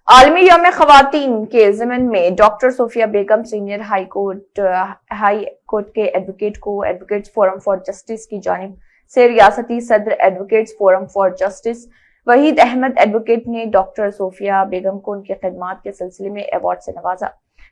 عالمی یوم خواتین کے ضمن میں doctor Sofia Begum senior high court کے ایڈوکیٹ کو ایڈوکیٹس فورم فار جسٹس کی جانب سے ریاستی صدر advocates forum for justice Waheed Ahmed advocate نے ڈاکٹر صوفیہ بیگم کو ان کی خدمات کے سلسلے میں ایوارڈ سے نوازا،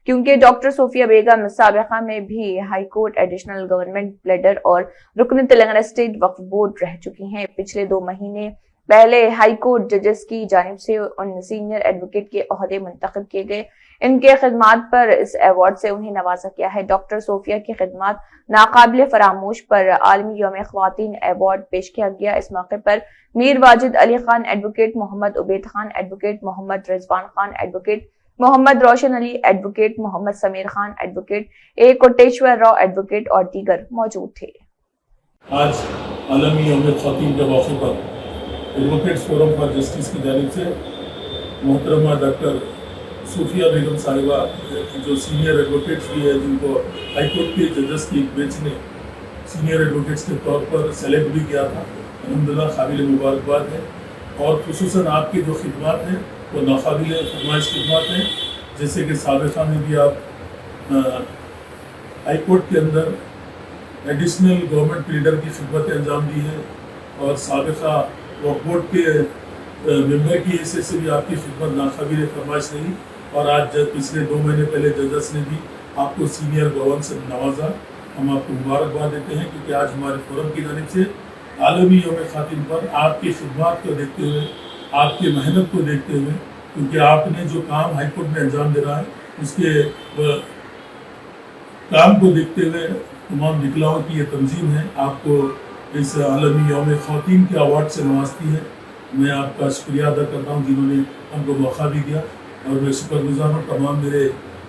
کیونکہ ڈاکٹر صوفیہ بیگم سابقہ میں بھی high court additional government pleader اور رکن تلنگانہ اسٹیٹ وقف بورڈ رہ چکی ہیں۔ پچھلے 2 مہینے پہلے ہائی کورٹ ججز کی جانب سے ان سینئر ایڈوکیٹ کے عہدے منتخب کیے گئے۔ ان کے خدمات پر اس ایوارڈ سے انہیں نوازا گیا ہے۔ ڈاکٹر صوفیہ کی خدمات ناقابل فراموش پر عالمی یوم خواتین ایوارڈ پیش کیا گیا۔ اس موقع پر میر واجد علی خان ایڈوکیٹ، محمد عبید خان ایڈوکیٹ، محمد رضوان خان ایڈوکیٹ، محمد روشن علی ایڈوکیٹ، محمد سمیر خان ایڈوکیٹ، اے کوٹیشور راؤ ایڈوکیٹ اور دیگر موجود تھے۔ آج عالمی یوم خواتین کے موقع پر ایڈوکیٹس فورم فار جسٹس کی جانب سے محترمہ ڈاکٹر صوفیہ بیگم صاحبہ جو سینئر ایڈوکیٹس بھی ہے، جن کو ہائی کورٹ کے ججز کی ایک بینچ نے سینئر ایڈوکیٹس کے طور پر سلیکٹ بھی کیا تھا، الحمدللہ قابل مبارکباد ہے۔ اور خصوصاً آپ کی جو خدمات ہیں وہ ناقابل فرمائش خدمات ہیں، جیسے کہ سابقہ میں بھی آپ ہائی کورٹ کے اندر ایڈیشنل گورنمنٹ لیڈر کی خدمتیں انجام دی ہیں، اور سابقہ وقف بورڈ کے ممبر کی حیثیت سے بھی آپ کی خدمت ناقابل فرمائش رہی، اور آج پچھلے 2 مہینے پہلے ججز نے بھی آپ کو سینئر گورن سے نوازا۔ ہم آپ کو مبارکباد دیتے ہیں، کیونکہ آج ہمارے فورم کی جانب سے عالمی یوم خواتین پر آپ کی خدمات کو دیکھتے ہوئے، آپ کی محنت کو دیکھتے ہوئے، کیونکہ آپ نے جو کام ہائی کورٹ میں انجام دے رہا ہے اس کے کام کو دیکھتے ہوئے تمام وکلاؤں کی یہ تنظیم ہے آپ کو اس عالمی یوم خواتین کے ایوارڈ سے نوازتی ہے۔ میں آپ کا شکریہ ادا کرتا ہوں جنہوں نے ہم کو موقع بھی دیا، اور میں شکر گزار ہوں تمام میرے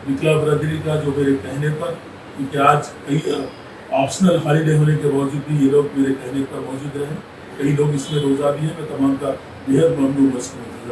وکلا برادری کا جو میرے کہنے پر، کیونکہ آج کئی آپشنل ہالیڈے ہونے کے باوجود بھی یہ لوگ میرے کہنے پر موجود رہے، کئی لوگ اس میں روزہ بھی ہیں۔ میں تمام کا بےحد ممنون مشکور